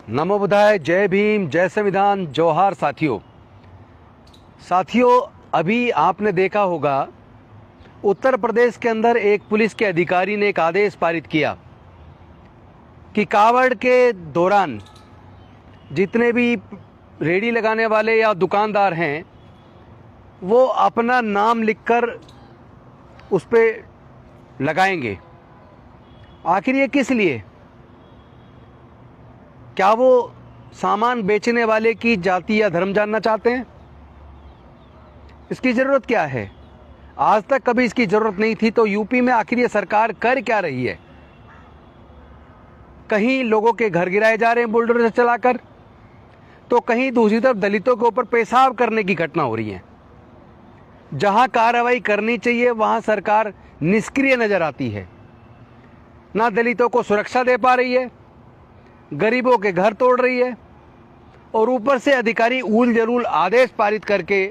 नमो बुद्धाय, जय भीम, जय संविधान, जोहार। साथियों, अभी आपने देखा होगा उत्तर प्रदेश के अंदर एक पुलिस के अधिकारी ने एक आदेश पारित किया कि कावड़ के दौरान जितने भी रेडी लगाने वाले या दुकानदार हैं वो अपना नाम लिखकर उस पर लगाएंगे। आखिर ये किस लिए? क्या वो सामान बेचने वाले की जाति या धर्म जानना चाहते हैं? इसकी ज़रूरत क्या है? आज तक कभी इसकी ज़रूरत नहीं थी, तो यूपी में आखिर ये सरकार कर क्या रही है? कहीं लोगों के घर गिराए जा रहे हैं बुलडोजर चलाकर, तो कहीं दूसरी तरफ दलितों के ऊपर पेशाब करने की घटना हो रही है। जहां कार्रवाई करनी चाहिए वहां सरकार निष्क्रिय नजर आती है। ना दलितों को सुरक्षा दे पा रही है, गरीबों के घर तोड़ रही है, और ऊपर से अधिकारी ऊल जलूल आदेश पारित करके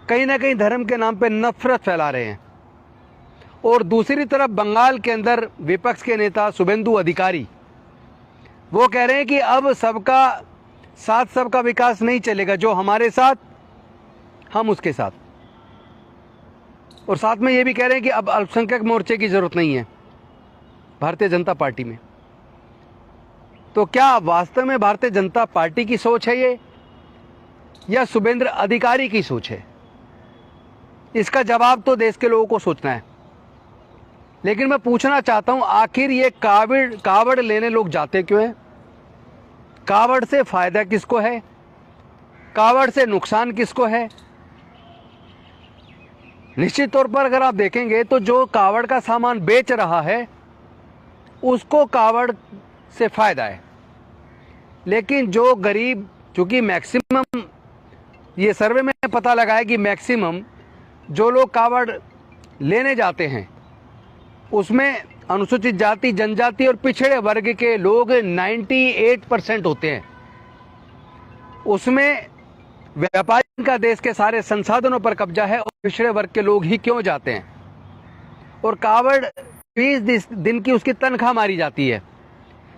कहीं ना कहीं धर्म के नाम पे नफरत फैला रहे हैं। और दूसरी तरफ बंगाल के अंदर विपक्ष के नेता शुभेंदु अधिकारी वो कह रहे हैं कि अब सबका साथ सबका विकास नहीं चलेगा, जो हमारे साथ हम उसके साथ। और साथ में ये भी कह रहे हैं कि अब अल्पसंख्यक मोर्चे की जरूरत नहीं है भारतीय जनता पार्टी में। तो क्या वास्तव में भारतीय जनता पार्टी की सोच है ये, या शुभेंद्र अधिकारी की सोच है? इसका जवाब तो देश के लोगों को सोचना है। लेकिन मैं पूछना चाहता हूं, आखिर ये कावड़ लेने लोग जाते क्यों हैं? कावड़ से फायदा किसको है? कावड़ से नुकसान किसको है? निश्चित तौर पर अगर आप देखेंगे तो जो कावड़ का सामान बेच रहा है उसको कावड़ से फायदा है। लेकिन जो गरीब, चूंकि मैक्सिमम ये सर्वे में पता लगा है कि मैक्सिमम जो लोग कावड़ लेने जाते हैं उसमें अनुसूचित जाति, जनजाति और पिछड़े वर्ग के लोग 98% होते हैं। उसमें व्यापारी का देश के सारे संसाधनों पर कब्जा है, और पिछड़े वर्ग के लोग ही क्यों जाते हैं? और कावड़ 20 दिन की उसकी तनख्वाह मारी जाती है।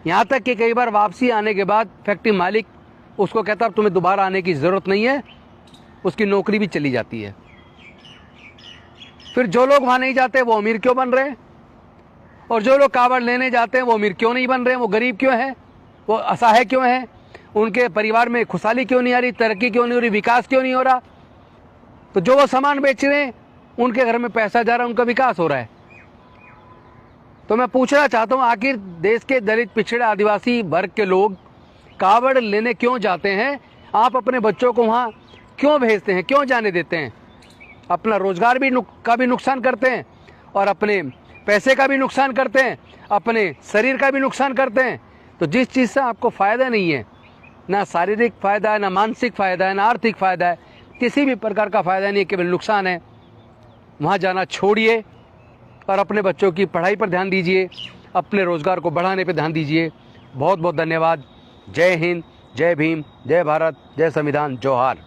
यहाँ तक कि कई बार वापसी आने के बाद फैक्ट्री मालिक उसको कहता है तुम्हें दोबारा आने की ज़रूरत नहीं है, उसकी नौकरी भी चली जाती है। फिर जो लोग वहाँ नहीं जाते वो अमीर क्यों बन रहे हैं? और जो लोग कावड़ लेने जाते हैं वो अमीर क्यों नहीं बन रहे हैं? वो गरीब क्यों हैं? वो असहाय क्यों हैं? उनके परिवार में खुशहाली क्यों नहीं आ रही? तरक्की क्यों नहीं हो रही? विकास क्यों नहीं हो रहा? तो जो वो सामान बेच रहे हैं उनके घर में पैसा जा रहा है, उनका विकास हो रहा है। तो मैं पूछना चाहता हूं, आखिर देश के दलित, पिछड़े, आदिवासी वर्ग के लोग कावड़ लेने क्यों जाते हैं? आप अपने बच्चों को वहां क्यों भेजते हैं, क्यों जाने देते हैं? अपना रोजगार का भी नुकसान करते हैं, और अपने पैसे का भी नुकसान करते हैं, अपने शरीर का भी नुकसान करते हैं। तो जिस चीज़ से आपको फ़ायदा नहीं है, ना शारीरिक फ़ायदा है, ना मानसिक फ़ायदा है, ना आर्थिक फ़ायदा है, किसी भी प्रकार का फ़ायदा नहीं है, केवल नुकसान है, वहाँ जाना छोड़िए और अपने बच्चों की पढ़ाई पर ध्यान दीजिए, अपने रोज़गार को बढ़ाने पर ध्यान दीजिए। बहुत बहुत धन्यवाद। जय हिंद, जय भीम, जय भारत, जय संविधान, जोहार।